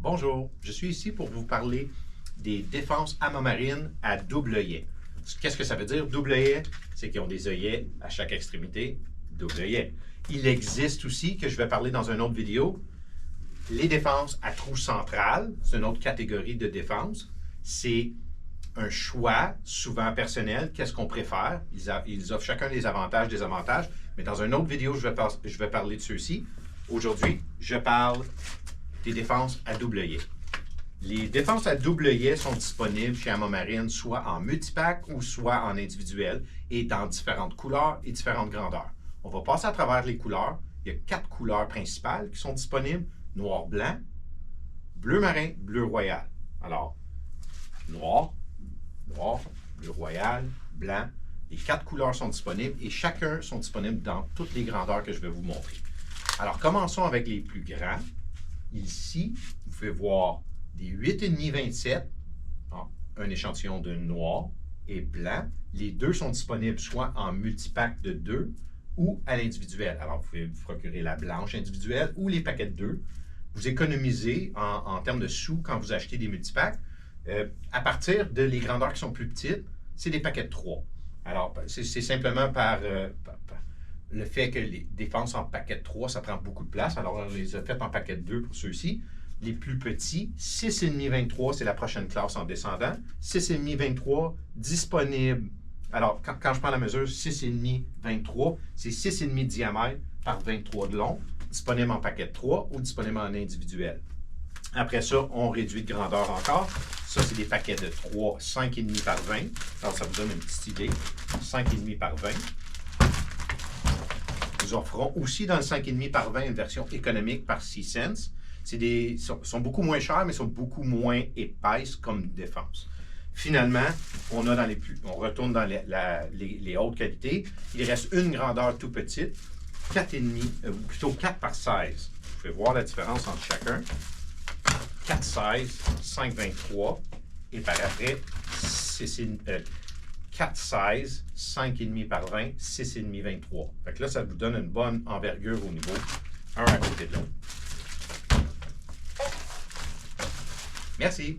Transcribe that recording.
Bonjour, je suis ici pour vous parler des défenses amas-marines à double œillet. Qu'est-ce que ça veut dire, double œillet? C'est qu'ils ont des œillets à chaque extrémité, double œillet. Il existe aussi, que je vais parler dans une autre vidéo, les défenses à trou central. C'est une autre catégorie de défense. C'est un choix, souvent personnel, qu'est-ce qu'on préfère. Ils offrent chacun des avantages, des avantages, mais dans une autre vidéo, je vais parler de ceux-ci. Aujourd'hui, je parle des défenses à double œillet. Les défenses à double œillet sont disponibles chez amas-marine, soit en multipack ou soit en individuel, et dans différentes couleurs et différentes grandeurs. On va passer à travers les couleurs. Il y a 4 couleurs principales qui sont disponibles: noir-blanc, bleu marin, bleu royal. Alors, noir, bleu royal, blanc. Les 4 couleurs sont disponibles et chacun sont disponibles dans toutes les grandeurs que je vais vous montrer. Alors, commençons avec les plus grands. Ici, vous pouvez voir des 8,5-27, un échantillon de noir et blanc. Les deux sont disponibles soit en multipack de 2 ou à l'individuel. Alors, vous pouvez vous procurer la blanche individuelle ou les paquets de 2. Vous économisez en termes de sous quand vous achetez des multipacks. À partir de les grandeurs qui sont plus petites, c'est des paquets de 3. Alors, c'est simplement par le fait que les défenses en paquet de 3, ça prend beaucoup de place. Alors, on les a faites en paquet de 2 pour ceux-ci. Les plus petits, 6,5-23, c'est la prochaine classe en descendant. 6,5-23 disponible. Alors, quand je prends la mesure 6,5-23, c'est 6,5 de diamètre par 23 de long, disponible en paquet de 3 ou disponible en individuel. Après ça, on réduit de grandeur encore. Ça, c'est des paquets de 3, 5,5 par 20. Alors, ça vous donne une petite idée. 5,5 par 20. Nous offrons aussi dans le 5,5 par 20 une version économique par 6 cents. Sont beaucoup moins chers, mais sont beaucoup moins épaisses comme défense. Finalement, on retourne dans les hautes qualités. Il reste une grandeur tout petite, 4,5, ou plutôt 4 par 16. Vous pouvez voir la différence entre chacun. 4,16, 5,23 et par après 4,16, 5,5 par 20, 6,5, 23. Fait que là, ça vous donne une bonne envergure au niveau, un à côté de l'autre. Merci.